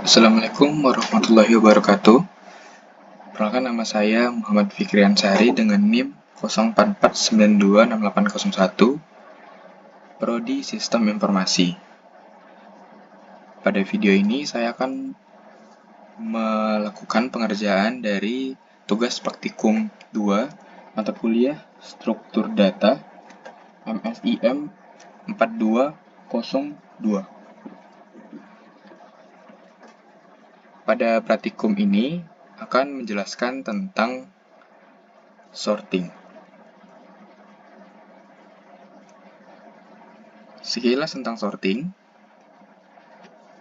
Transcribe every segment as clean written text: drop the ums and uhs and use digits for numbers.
Assalamualaikum warahmatullahi wabarakatuh. Perkenalkan, nama saya Muhammad Fikri Ansari dengan NIM 0449268801, Prodi Sistem Informasi. Pada video ini saya akan melakukan pengerjaan dari tugas praktikum 2 mata kuliah Struktur Data MSIM 4202. Pada praktikum ini akan menjelaskan tentang sorting. Sekilas tentang sorting.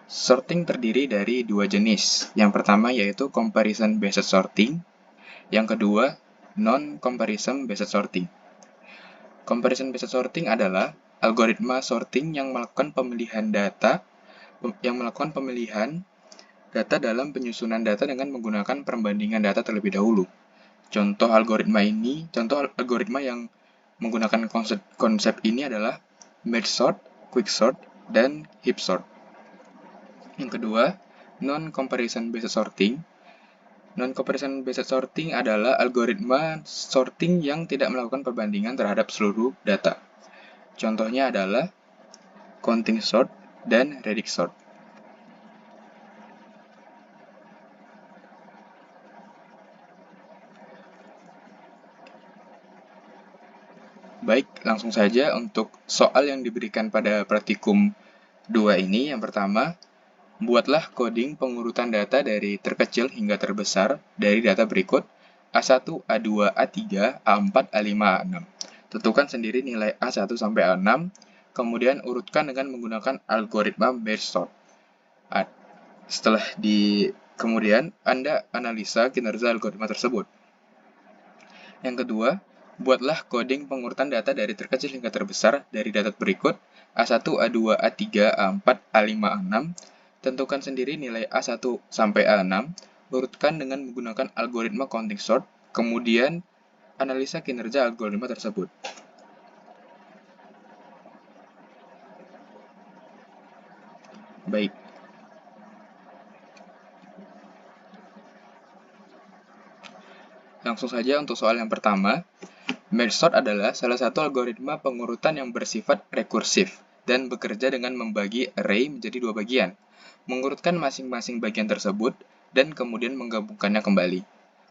Sorting terdiri dari dua jenis. Yang pertama yaitu comparison based sorting. Yang kedua, non-comparison based sorting. Comparison based sorting adalah algoritma sorting yang melakukan pemilihan dalam penyusunan data dengan menggunakan perbandingan data terlebih dahulu. Contoh algoritma yang menggunakan konsep ini adalah merge sort, quick sort, dan heap sort. Yang kedua, non-comparison based sorting. Non-comparison based sorting adalah algoritma sorting yang tidak melakukan perbandingan terhadap seluruh data. Contohnya adalah counting sort dan radix sort. Baik, langsung saja untuk soal yang diberikan pada praktikum 2 ini. Yang pertama, buatlah coding pengurutan data dari terkecil hingga terbesar dari data berikut A1, A2, A3, A4, A5, A6. Tentukan sendiri nilai A1 sampai A6, kemudian urutkan dengan menggunakan algoritma merge sort. Kemudian Anda analisa kinerja algoritma tersebut. Yang kedua, buatlah coding pengurutan data dari terkecil hingga terbesar dari data berikut A1, A2, A3, A4, A5, A6. Tentukan sendiri nilai A1 sampai A6, urutkan dengan menggunakan algoritma counting sort, kemudian analisa kinerja algoritma tersebut. Baik. Langsung saja untuk soal yang pertama. Merge sort adalah salah satu algoritma pengurutan yang bersifat rekursif dan bekerja dengan membagi array menjadi dua bagian, mengurutkan masing-masing bagian tersebut, dan kemudian menggabungkannya kembali.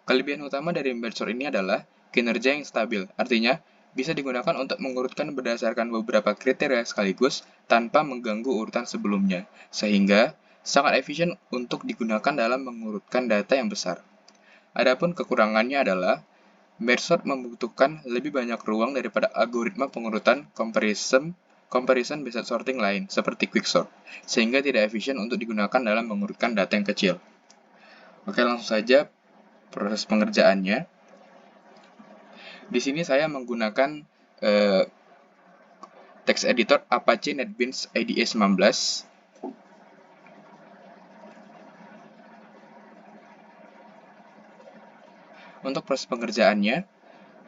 Kelebihan utama dari merge sort ini adalah kinerja yang stabil, artinya bisa digunakan untuk mengurutkan berdasarkan beberapa kriteria sekaligus tanpa mengganggu urutan sebelumnya, sehingga sangat efisien untuk digunakan dalam mengurutkan data yang besar. Adapun kekurangannya adalah merge sort membutuhkan lebih banyak ruang daripada algoritma pengurutan comparison based sorting lain, seperti quick sort, sehingga tidak efisien untuk digunakan dalam mengurutkan data yang kecil. Oke, langsung saja proses pengerjaannya. Di sini saya menggunakan text editor Apache NetBeans IDE 19. Untuk proses pengerjaannya,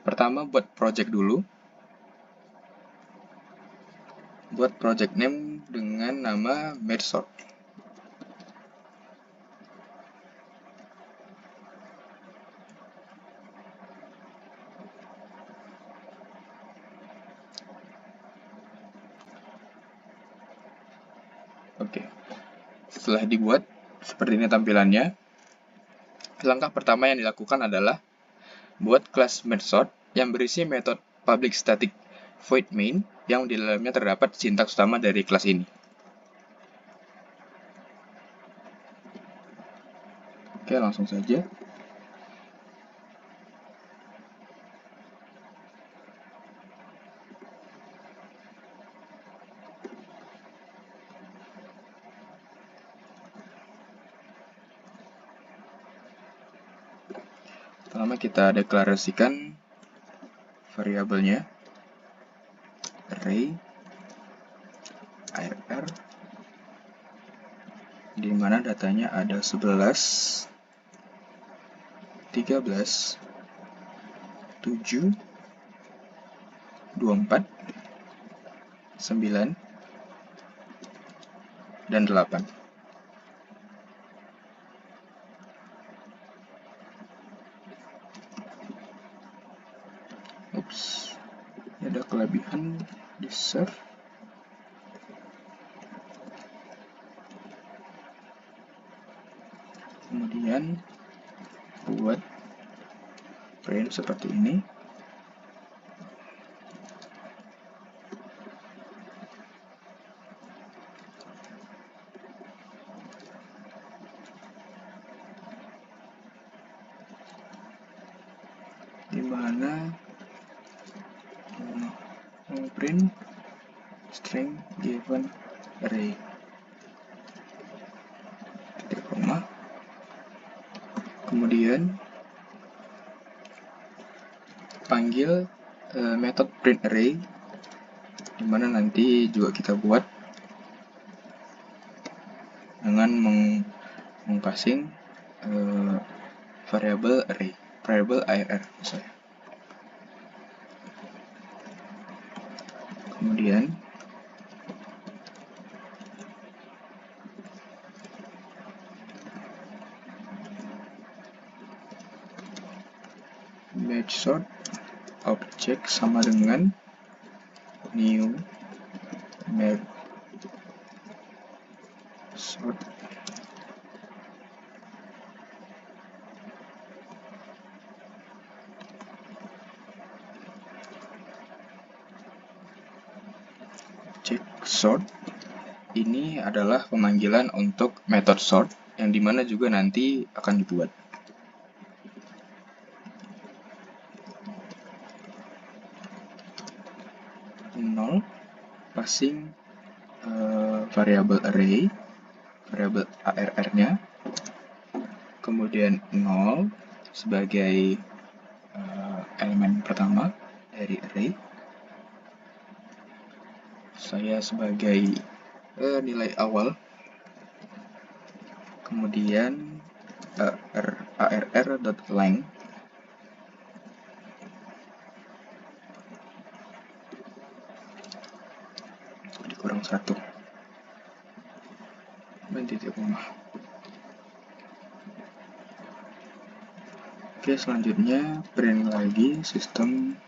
pertama buat project dulu. Buat project name dengan nama merge sort. Oke. Setelah dibuat, seperti ini tampilannya. Langkah pertama yang dilakukan adalah buat kelas merge sort yang berisi metode public static void main yang di dalamnya terdapat sintaks utama dari kelas ini. Oke, langsung saja. Pertama kita deklarasikan variabelnya array arr, di mana datanya ada 11, 13, 7, 24, 9, dan 8. Kemudian buat print seperti ini. Dimana print string given array titik koma, kemudian panggil metode print array, dimana nanti juga kita buat dengan mengpassing variabel array, variabel arr misalnya. Kemudian match sort object sama dengan new match sort object sort. Ini adalah pemanggilan untuk method sort yang dimana juga nanti akan dibuat. Nol passing variabel array, variabel arr-nya, kemudian 0 sebagai elemen pertama dari array, saya sebagai nilai awal, kemudian arr.length dikurang 1 dan titik koma. Oke, selanjutnya print lagi sistem,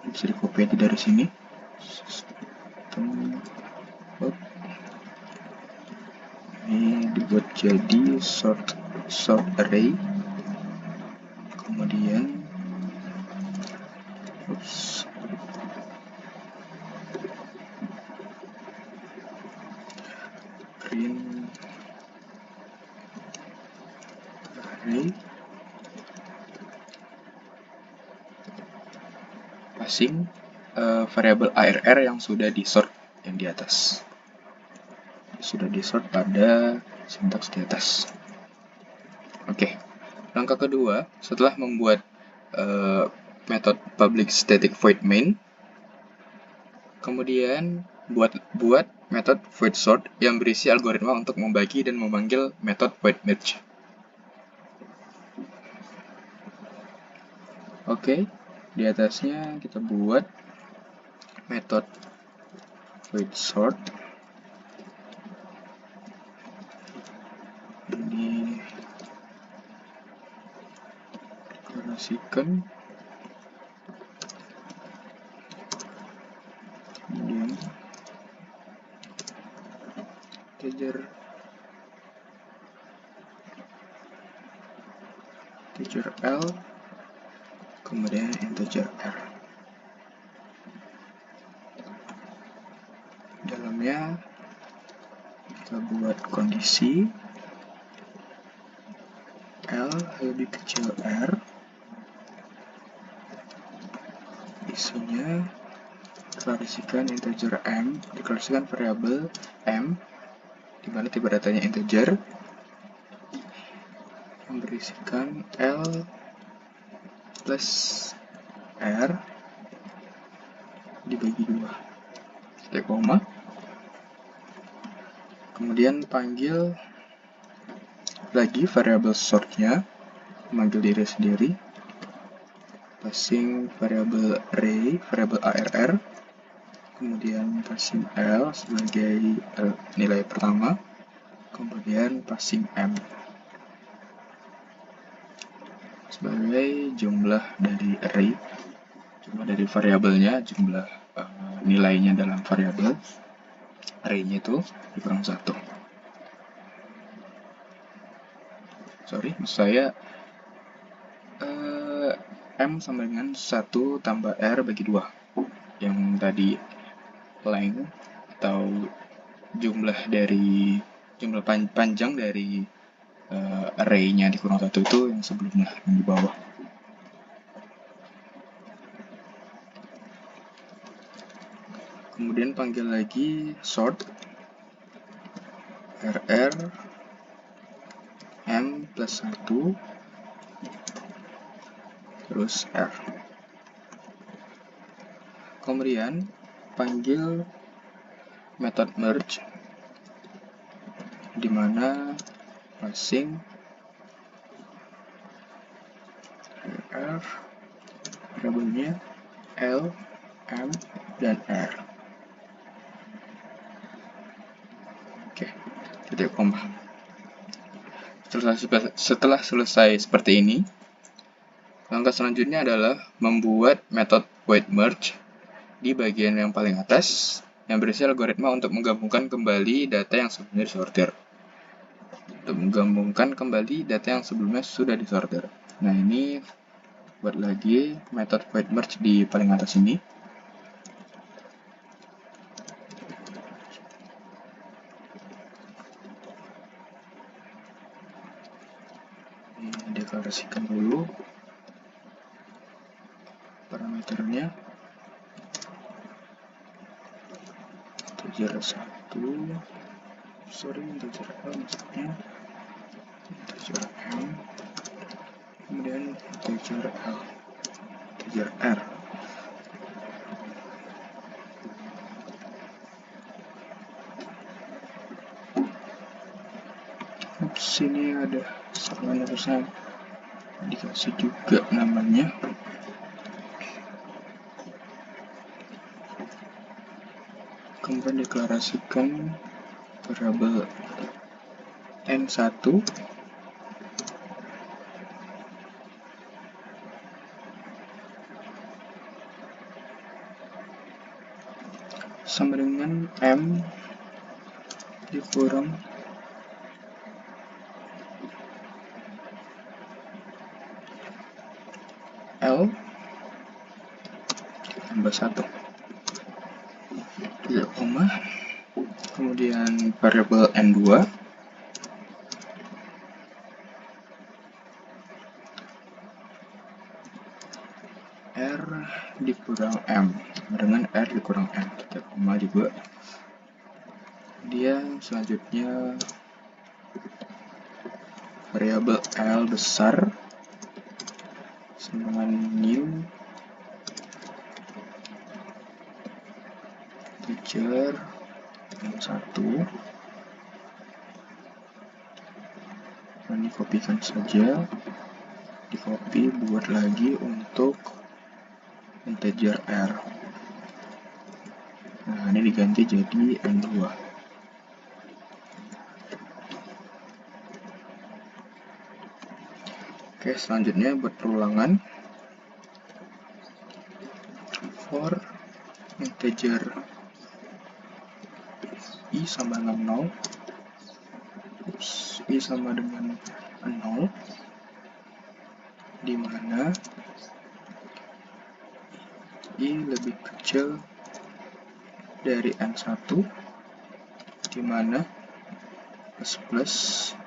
bisa di copy aja dari sini, sistem ini dibuat jadi sort array, kemudian print array passing variabel arr yang sudah di sort yang di atas, sudah di sort pada sintaks di atas. Oke, langkah kedua setelah membuat metode public static void main, kemudian buat metode void sort yang berisi algoritma untuk membagi dan memanggil metode void merge. Oke, di atasnya kita buat metode void sort. Ini deklarasikan, kemudian integer L, kemudian integer R. Dalamnya kita buat kondisi L lebih kecil R, isinya deklarasikan integer M, deklarasikan variabel M, di mana tipe datanya integer, yang berisikan L plus R dibagi 2, titik koma. Kemudian panggil lagi variabel sortnya, memanggil diri sendiri, passing variabel array, variabel arr, kemudian passing L sebagai nilai pertama, kemudian passing M sebagai jumlah dari array, jumlah dari variabelnya, jumlah nilainya dalam variabel array-nya itu dikurang 1. maksud saya M sama dengan 1 tambah R bagi 2. Yang tadi length atau jumlah panjang dari array-nya di kurung 1 itu yang sebelumnya, yang di bawah. Kemudian panggil lagi sort RR M plus 1 terus R. Kemudian panggil method merge di mana passing R variabelnya L, M, dan R. Oke, titik koma. Setelah selesai seperti ini, langkah selanjutnya adalah membuat metode void merge di bagian yang paling atas yang berisi algoritma untuk menggabungkan kembali data yang sebelumnya disortir. Untuk menggabungkan kembali data yang sebelumnya sudah disortir. Nah, ini buat lagi metode void merge di paling atas ini. Ini deklarasikan dulu parameternya. Integer 1, integer L maksudnya, integer M, kemudian integer L, integer R. Sini ada salah pesan, dikasih juga namanya. Kemudian deklarasikan variabel N1 sama dengan M dikurang L tambah 1. Tidak koma. Kemudian variabel N2 R dikurang M dengan R dikurang M, tidak koma juga. Kemudian selanjutnya variabel L besar sama dengan new integer N1. Ini kopikan saja, di copy buat lagi untuk integer R. Nah, ini diganti jadi N2. Oke, selanjutnya buat perulangan. For integer I sama dengan 0, I sama dengan 0, di mana I lebih kecil dari N1, di mana plus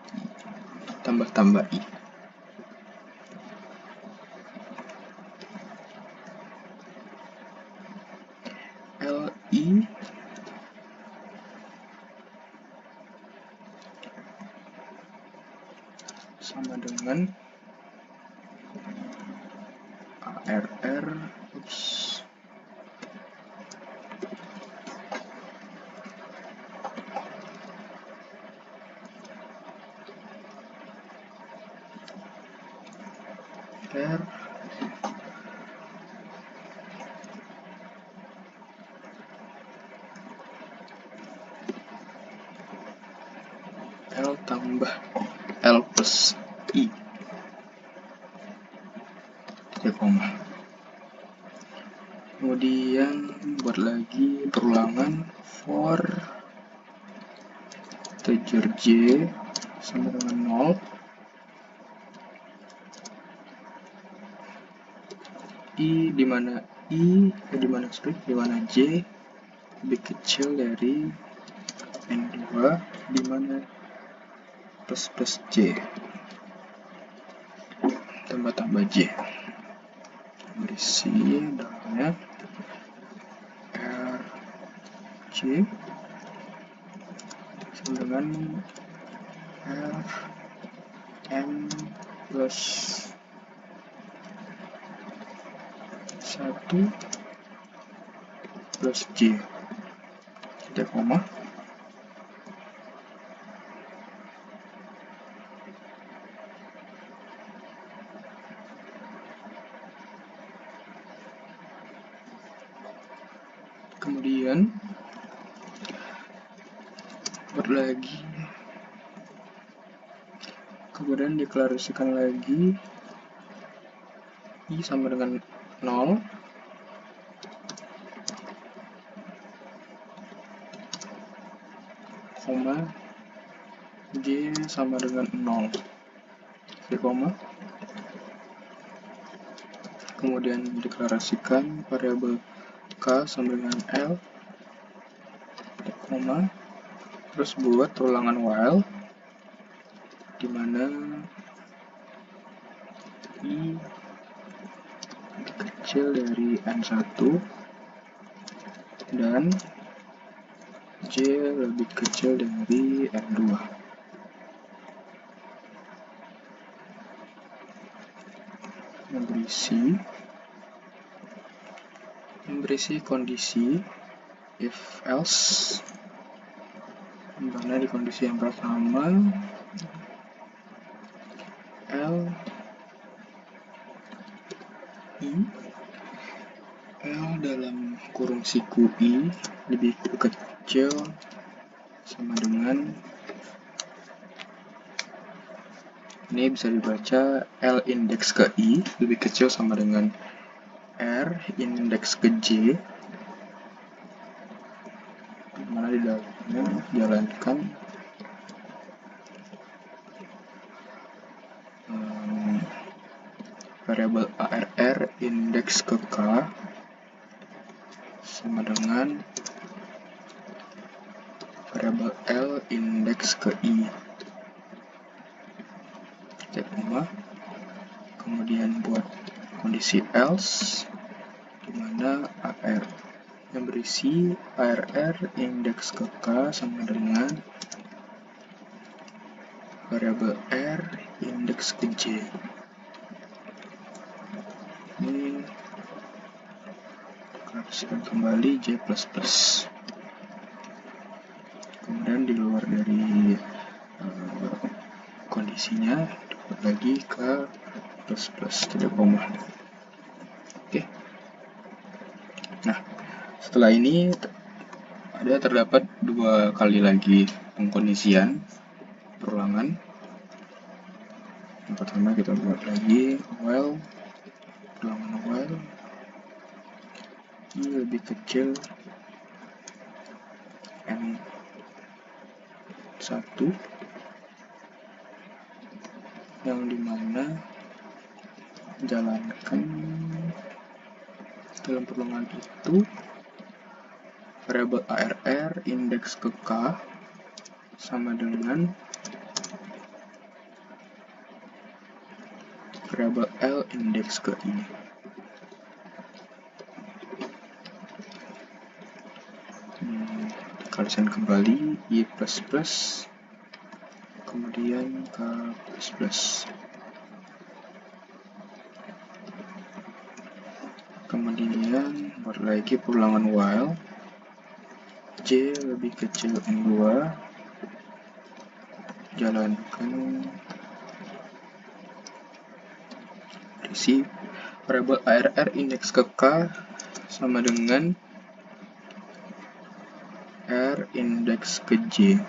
tambah I. Li sama dengan ARR R L tambah L plus I, titik koma. Kemudian buat lagi perulangan for integer J sama dengan 0, di mana J lebih kecil dari N2, di mana plus J tambah J. Berisi dalamnya RJ sama dengan Rm plus 1 plus J. Tidak koma. Kemudian buat lagi, kemudian deklarasikan lagi I sama dengan 0, koma J sama dengan 0, koma. Kemudian deklarasikan variabel K sama dengan L, koma. Terus buat ulangan while di mana I lebih kecil dari N1 dan J lebih kecil dari N2. Yang berisi kondisi if else, dimana di kondisi yang pertama L dalam kurung siku I lebih kecil sama dengan, ini bisa dibaca L indeks ke I lebih kecil sama dengan R indeks ke J, dimana di dalamnya jalankan variabel ARR indeks ke K sama dengan variabel L indeks ke I. Kemudian buat kondisi else dimana AR yang berisi ARR indeks ke K sama dengan variabel R indeks ke J. Ini deklarasikan kembali J++. Kemudian di luar dari kondisinya dapat lagi ke plus tidak koma. Oke. Nah, setelah ini terdapat dua kali lagi pengkondisian perulangan. Yang pertama kita buat lagi while, ulangan while I lebih kecil N1, yang dimana jalankan dalam perulangan itu variabel ARR indeks ke K sama dengan variabel L indeks ke I. Deklarasikan kembali I++, kemudian K++. Kemudian buat lagi perulangan while J lebih kecil N2, jalankan berisi variabel ARR indeks ke K sama dengan R indeks ke J.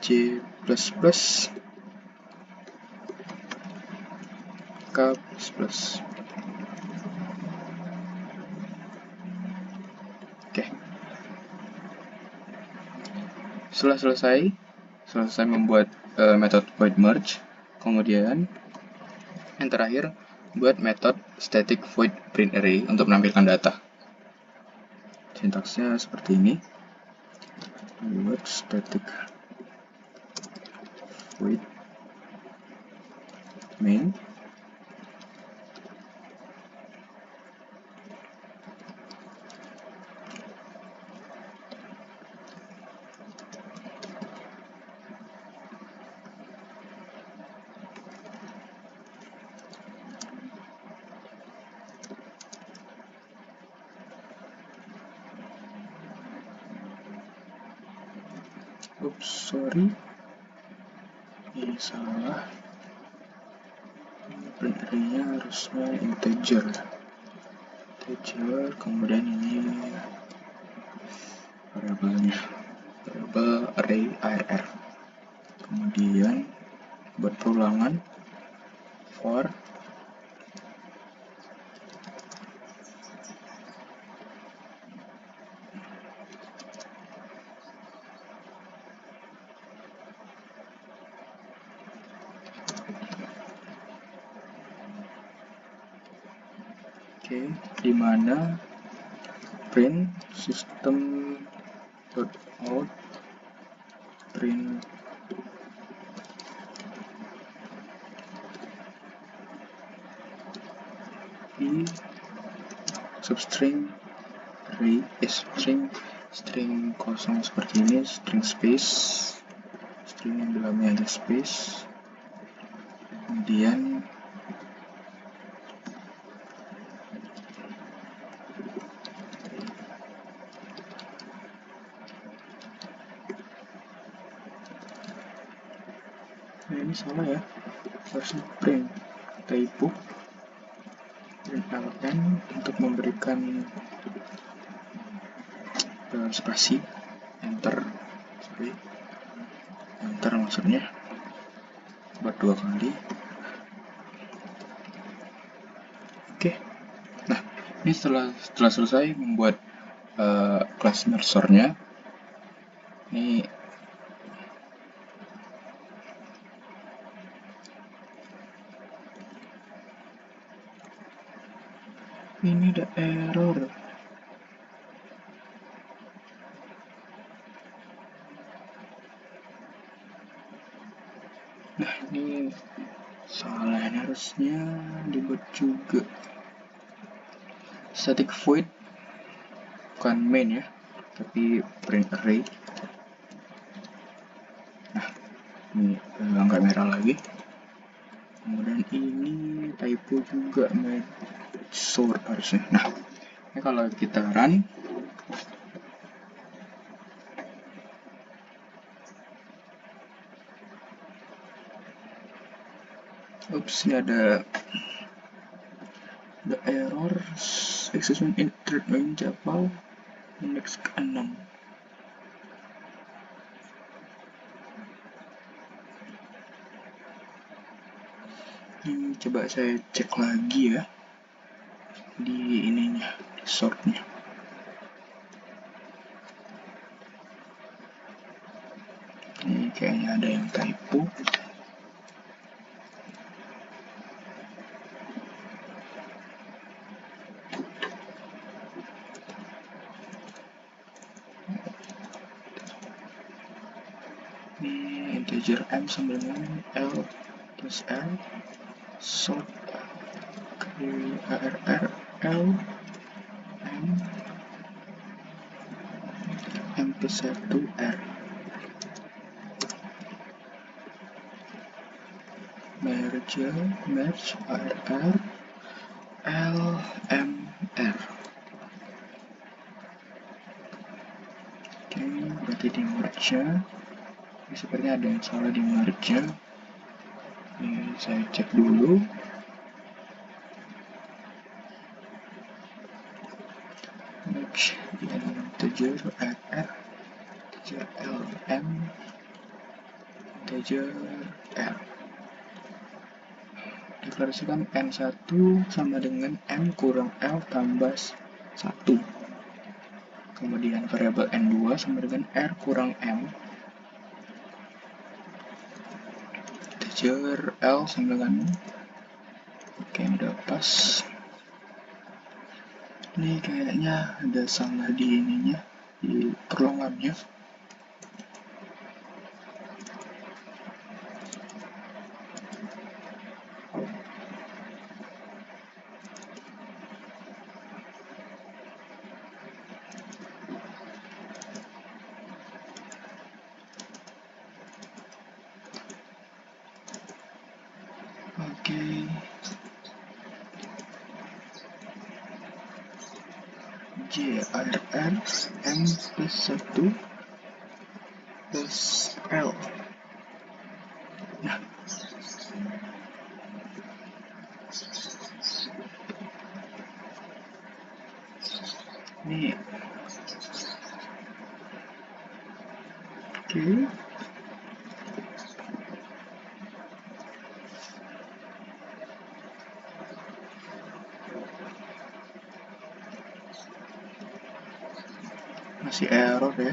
J++ K++. Oke. Setelah selesai, selesai membuat metode void merge. Kemudian yang terakhir, buat metode static void print array untuk menampilkan data. Sintaksnya seperti ini. Buat static void main sorry, ini salah. Print array-nya harusnya integer, kemudian ini variabelnya, variabel array arr. Kemudian buat perulangan for di mana print system.out print i substring array string kosong seperti ini, string yang dalamnya ada space, kemudian ini salah ya, harusnya print typo print ln untuk memberikan spasi, enter maksudnya buat 2 kali. Oke. Nah, ini setelah selesai membuat kelas mersornya, ini ada error. Nah, ini salah, harusnya dibuat juga static void, bukan main ya, tapi print array. Nah, ini angka merah lagi. Kemudian ini typo juga, sort harusnya. Nah, ini kalau kita run, ini ada error exception entered in Java index ke-6. Ini coba saya cek lagi ya di ininya, di sortnya. Ini kayaknya ada yang typo. Ini integer m sama dengan l plus l, sort arr l m plus 1 r, merge arr l m r. Oke, berarti di merge ini sepertinya ada yang salah di merge. Ini saya cek dulu. Merge integer arr, integer lm, integer r. Deklarasikan n1 sama dengan m kurang l tambah 1. Kemudian variabel n2 sama dengan r kurang m. kejar L sama dengan oke, udah pas. Ini kayaknya ada salah di ininya, di perlongannya. Oke. JRR M plus 1 plus L. Nah, ini oke. Masih error ya.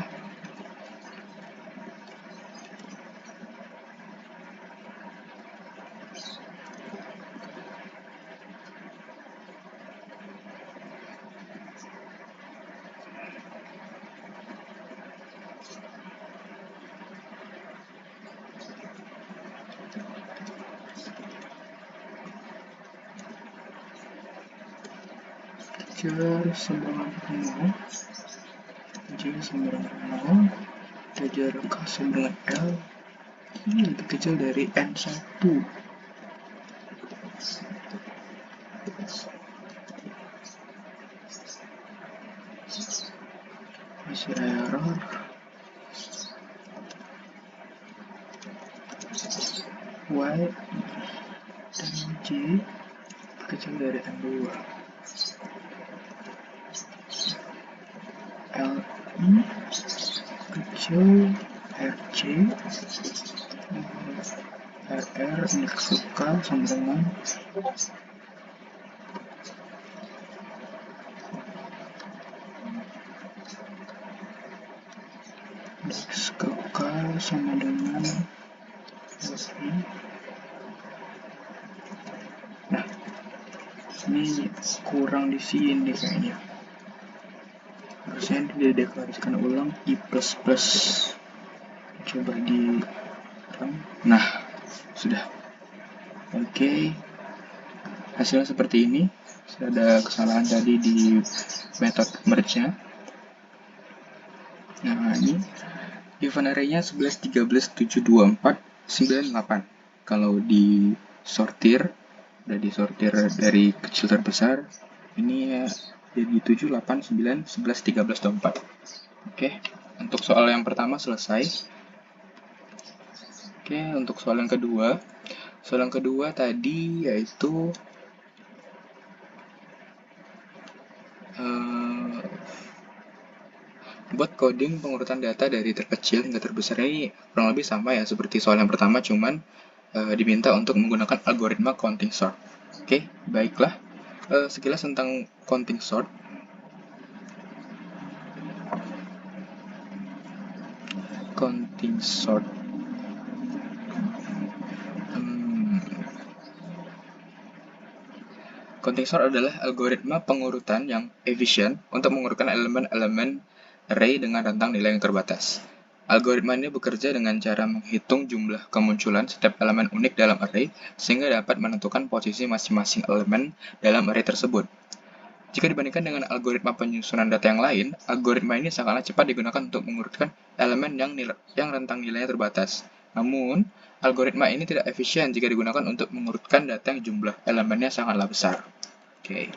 Kejar sembilan nol, kejar sembilan nol, kejar K sembilan L. Ini lebih kecil dari N1. Masih error. Y dan J kecil dari N2. LI kecil RC RR indeks K sama dengan indeks K sama dengan LI. Nah, ini kurang di sini kayaknya. Harusnya dideklarasikan ulang I++. Coba di run. Nah, sudah. Oke. Hasilnya seperti ini. Ada kesalahan tadi di metode merge-nya. Nah, ini event array-nya 11, 13, 7, 24, 98. Kalau di sortir, udah disortir dari kecil terbesar, ini ya jadi 7, 8, 9, 11, 13, 24. Oke, untuk soal yang pertama selesai. Oke, untuk soal yang kedua. Soal yang kedua tadi yaitu buat coding pengurutan data dari terkecil hingga terbesar. Ini kurang lebih sama ya seperti soal yang pertama, cuman diminta untuk menggunakan algoritma counting sort. Oke, baiklah. Sekilas tentang counting sort. Counting sort. Counting sort adalah algoritma pengurutan yang efisien untuk mengurutkan elemen-elemen array dengan rentang nilai yang terbatas. Algoritma ini bekerja dengan cara menghitung jumlah kemunculan setiap elemen unik dalam array sehingga dapat menentukan posisi masing-masing elemen dalam array tersebut. Jika dibandingkan dengan algoritma penyusunan data yang lain, algoritma ini sangatlah cepat digunakan untuk mengurutkan elemen yang rentang nilainya terbatas. Namun, algoritma ini tidak efisien jika digunakan untuk mengurutkan data yang jumlah elemennya sangatlah besar. Oke,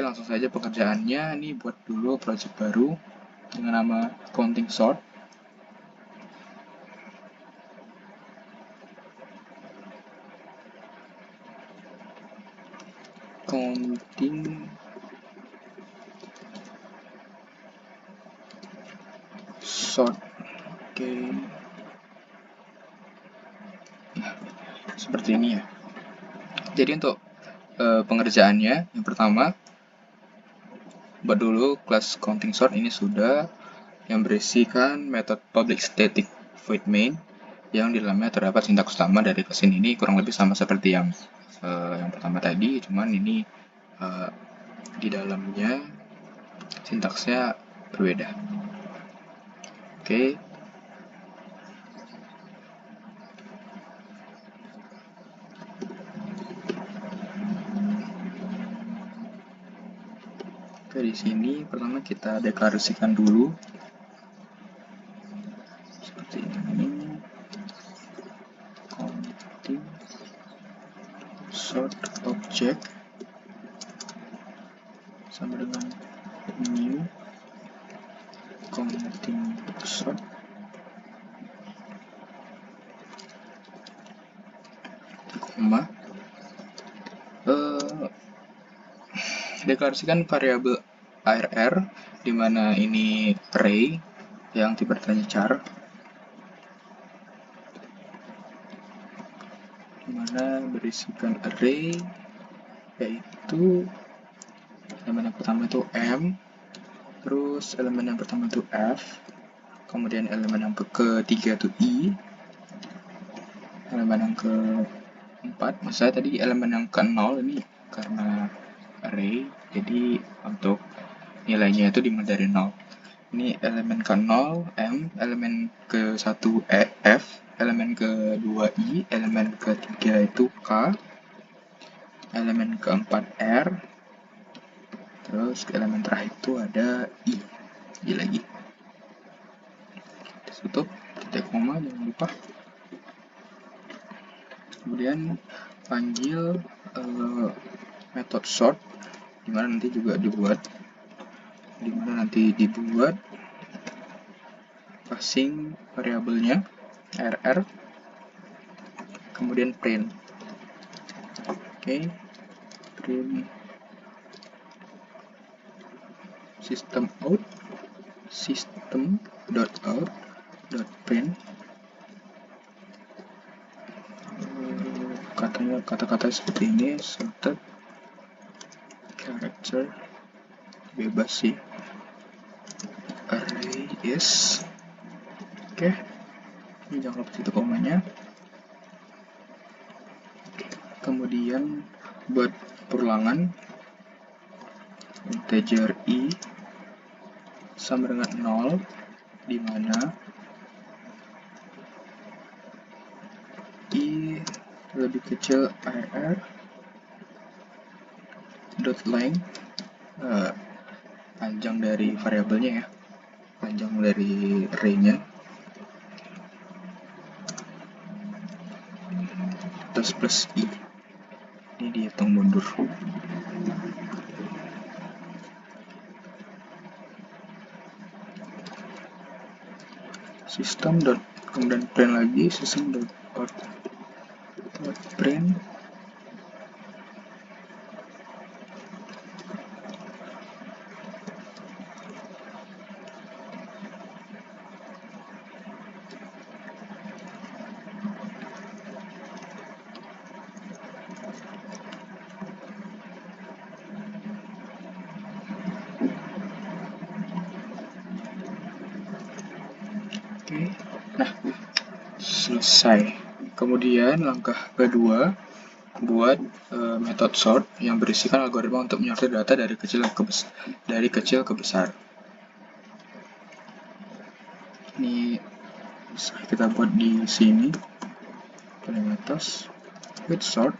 langsung saja pekerjaannya. Ini buat dulu project baru dengan nama counting sort. Counting sort. Oke. Nah, seperti ini ya. Jadi untuk pengerjaannya, yang pertama, buat dulu kelas counting sort ini sudah yang berisikan metode public static void main yang di dalamnya terdapat sintaks utama dari mesin ini kurang lebih sama seperti yang pertama tadi, cuman ini di dalamnya sintaksnya berbeda. Oke. Oke, di sini pertama kita deklarasikan dulu seperti ini. Counting sort object sama dengan new counting sort koma deklarasikan variabel arr di mana ini array yang tipe datanya char, di mana berisikan array yaitu elemen yang pertama itu m, terus elemen yang pertama itu f, kemudian elemen yang ketiga itu i, elemen yang keempat, maksudnya tadi elemen yang ke-0 ini karena array, jadi untuk nilainya itu dimulai dari 0. Ini elemen ke-0 M, elemen ke-1 F, elemen ke-2 I, elemen ke-3 itu K, elemen ke-4 R, terus elemen terakhir itu ada I lagi. Tutup, titik koma, jangan lupa. Kemudian panggil method sort, dimana nanti dibuat passing variabelnya rr, kemudian print. Oke, print system.out.print kata-kata seperti ini, sorted character, bebas sih, array is. Oke, ini jangan lupa titik komanya. Kemudian buat perulangan integer i sama dengan 0, di mana i lebih kecil arr dot length, panjang dari variabelnya ya, panjang dari array-nya, terus plus i, ini dihitung mundur. System dot kemudian print lagi, system dot out dot print Nah, selesai. Kemudian langkah kedua, buat method sort yang berisikan algoritma untuk menyortir data dari kecil ke besar. Ini kita buat di sini, paling atas, with sort.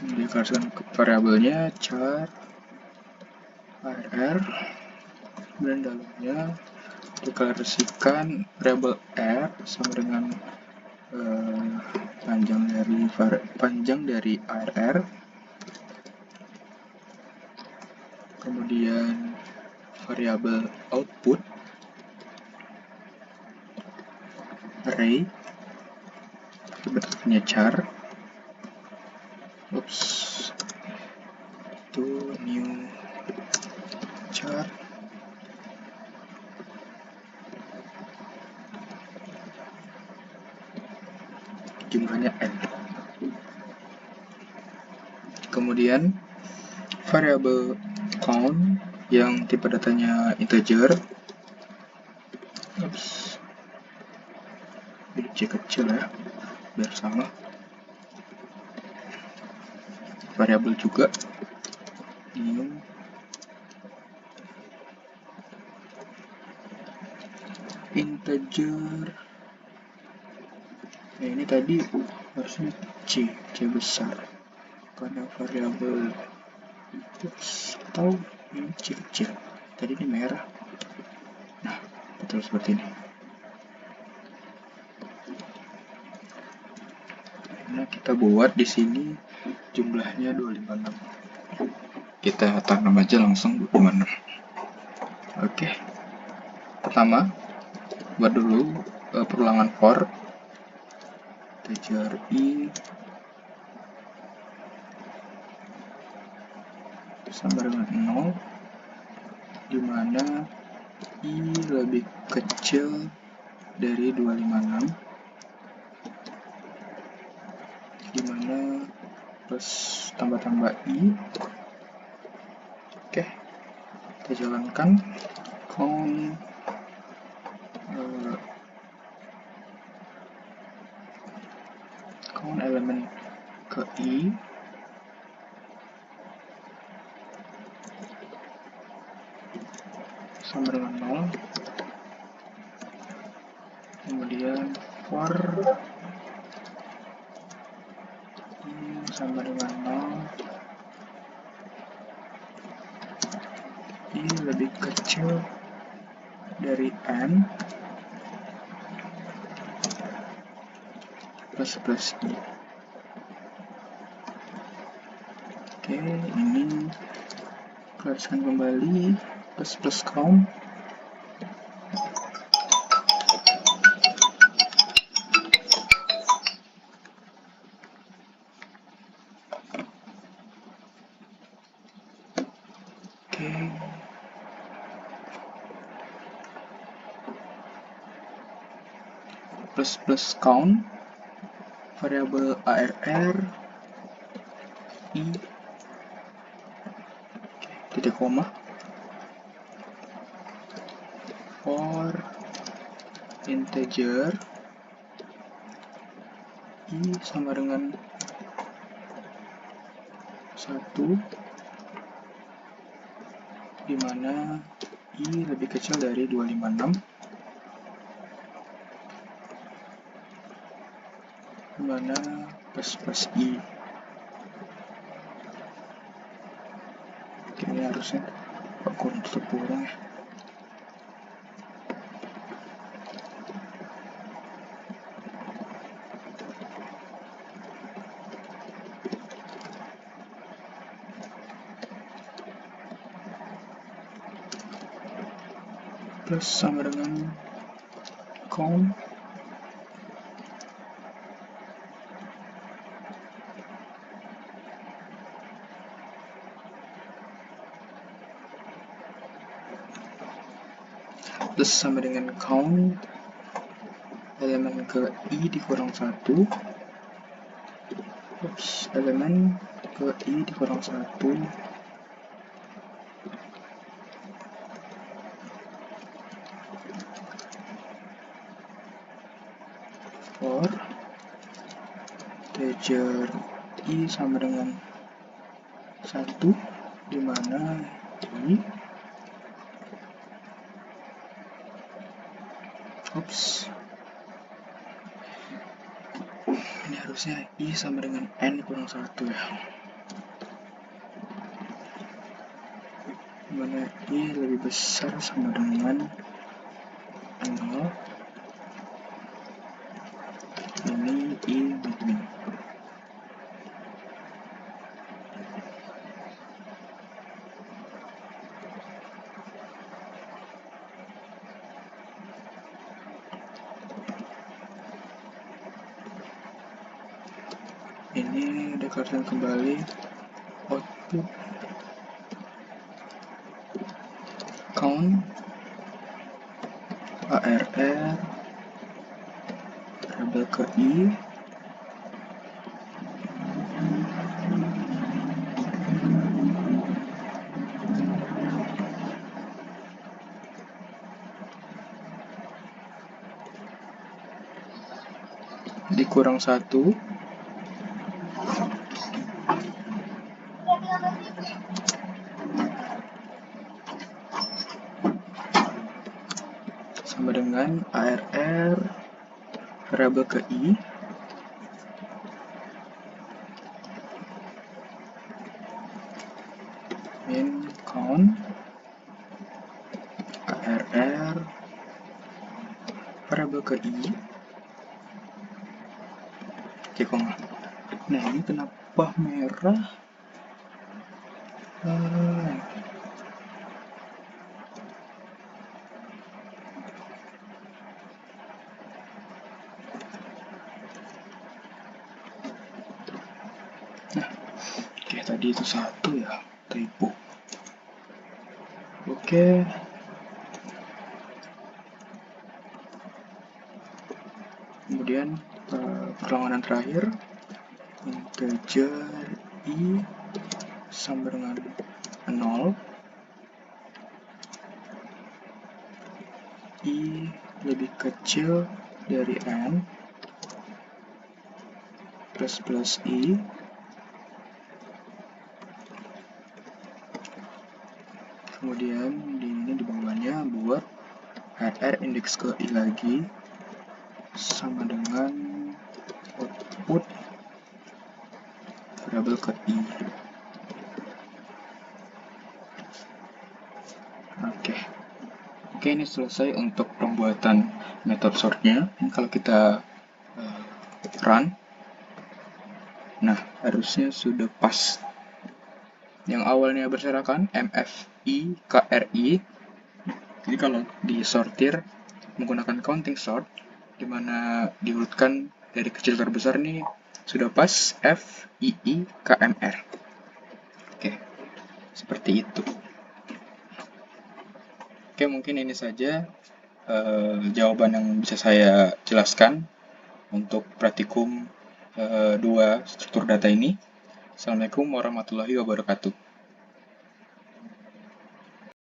Dikasihkan variabelnya char arr, dan dalamnya deklarasikan variabel r sama dengan panjang dari arr, kemudian variabel output array itu bentuknya char, itu new char, jumlahnya n. Kemudian variabel count yang tipe datanya integer, Oops. C kecil ya, biar sama. Variabel juga new integer. Nah, ini tadi harusnya C besar karena variabel. Atau ini C kecil, tadi ini merah. Nah, betul seperti ini. Nah, kita buat di sini jumlahnya 256. Kita tanam aja langsung 256. Oke. Pertama, buat dulu perulangan for integer i sama dengan 0, dimana i lebih kecil dari 256, dimana plus tambah i. Oke, kita jalankan count elemen ke i sama dengan 0, kemudian for i sama dengan 0, i lebih kecil dari n plus i. Oke, ini keluarkan kembali plus count. Oke, plus count variabel arr i titik koma for integer i sama dengan 1, dimana i lebih kecil dari 256, dimana plus i. Oke, ini harusnya kurang ya. Plus sama dengan count plus sama dengan count elemen ke i dikurang 1, elemen ke i dikurang 1 for integer i sama dengan 1, dimana i ini harusnya i sama dengan n kurang 1 ya, dimana i lebih besar sama dengan 0. Ini i min. Ini deklarasikan kembali output count arr variabel ke i kurang 1 sama dengan ARR variabel ke I min count ARR variabel ke I. Oke, koma. Nah, ini kenapa merah? Nah, oke, tadi itu 1 ya, typo. Oke. Kemudian perlawanan terakhir, integer I sama dengan 0, I lebih kecil dari N, plus I, kemudian di bawahnya buat RR indeks ke I lagi, sama dengan output variabel ke I. Oke, ini selesai untuk pembuatan method sortnya. Ini kalau kita run, nah harusnya sudah pas. Yang awalnya berserakan MFI KRI, jadi kalau disortir menggunakan counting sort, dimana diurutkan dari kecil ke besar nih sudah pas F I I KMR. Oke, seperti itu. Oke, mungkin ini saja jawaban yang bisa saya jelaskan untuk praktikum 2 struktur data ini. Assalamualaikum warahmatullahi wabarakatuh.